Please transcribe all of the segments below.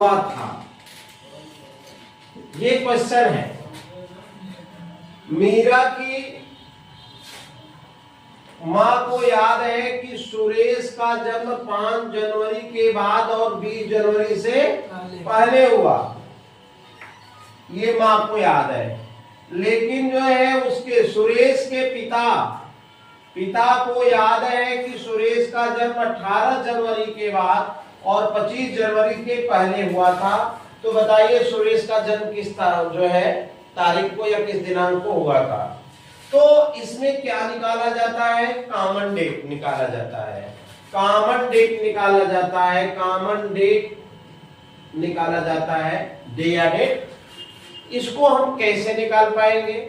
था। ये क्वेश्चन है, मीरा की माँ को याद है कि सुरेश का जन्म 5 जनवरी के बाद और 20 जनवरी से पहले हुआ। ये माँ को याद है, लेकिन जो है उसके सुरेश के पिता को याद है कि सुरेश का जन्म 18 जनवरी के बाद और 25 जनवरी के पहले हुआ था। तो बताइए सुरेश का जन्म किस जो है तारीख को या किस दिनांक को हुआ था। तो इसमें क्या निकाला जाता है? कॉमन डेट निकाला जाता है। कॉमन डेट निकाला जाता है। कॉमन डेट निकाला जाता है, डे या डेट। इसको हम कैसे निकाल पाएंगे?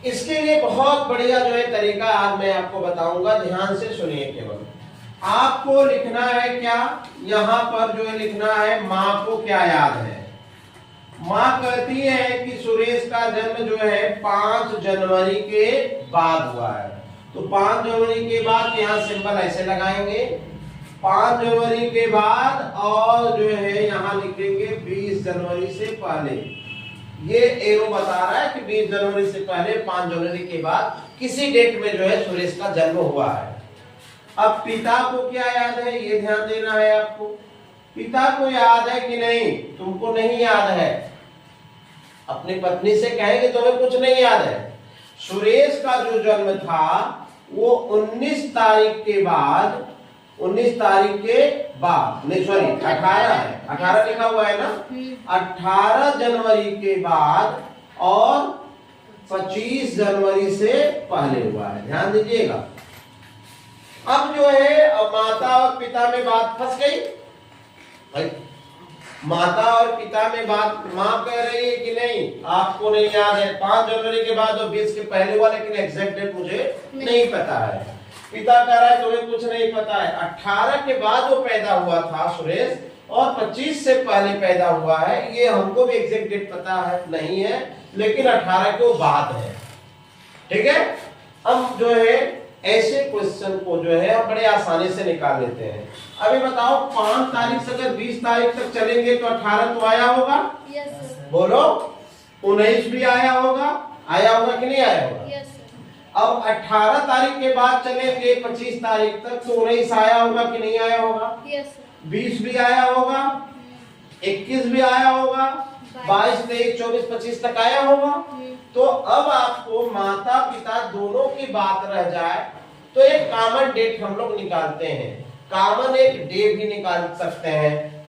इसके लिए बहुत बढ़िया जो है तरीका आज मैं आपको बताऊंगा, ध्यान से सुनिए। केवल आपको लिखना है क्या, यहां पर जो है लिखना है माँ को क्या याद है। माँ कहती है कि सुरेश का जन्म जो है 5 जनवरी के बाद हुआ है। तो 5 जनवरी के बाद यहाँ सिंबल ऐसे लगाएंगे, 5 जनवरी के बाद, और जो है यहाँ लिखेंगे 20 जनवरी से पहले। ये एरो बता रहा है कि 20 जनवरी से पहले 5 जनवरी के बाद किसी डेट में जो है सुरेश का जन्म हुआ है। अब पिता को क्या याद है, ये ध्यान देना है आपको। पिता को याद है कि नहीं? तुमको नहीं याद है। अपनी पत्नी से कहेंगे तुम्हें कुछ नहीं याद है। सुरेश का जो जन्म था वो 19 तारीख के बाद, 19 तारीख के बाद नहीं, सॉरी 18 है, 18 लिखा हुआ है ना, 18 जनवरी के बाद और 25 जनवरी से पहले हुआ है। ध्यान दीजिएगा। अब जो है माता और पिता में बात फंस गई भाई। माता और पिता में बात, माँ कह रही है कि नहीं आपको नहीं याद है 5 जनवरी के बाद और 20 के पहले हुआ, लेकिन एग्जैक्ट डेट मुझे नहीं पता है। पिता कह रहा है तुम्हें कुछ नहीं पता है। 18 के बाद वो पैदा हुआ था सुरेश और 25 से पहले पैदा हुआ है। ये हमको भी एग्जैक्ट डेट पता है नहीं है, लेकिन 18 के बाद है। ठीक है। हम जो है ऐसे क्वेश्चन को जो है बड़े आसानी से निकाल लेते हैं। अभी बताओ 5 तारीख से अगर 20 तारीख तक चलेंगे तो 18 तो आया होगा? yes, बोलो। 19 भी आया होगा कि नहीं आया होगा? yes, अब 18 तारीख के बाद चलेंगे 25 तारीख तक तो 19 आया होगा कि नहीं आया होगा? yes, 20 भी आया होगा, 21 भी आया होगा, 22, 23, 24, 25 तक आया होगा। तो अब आपको माता पिता दोनों की बात रह जाए तो एक कॉमन डेट हम लोग निकालते हैं। कॉमन एक डे भी निकाल सकते हैं।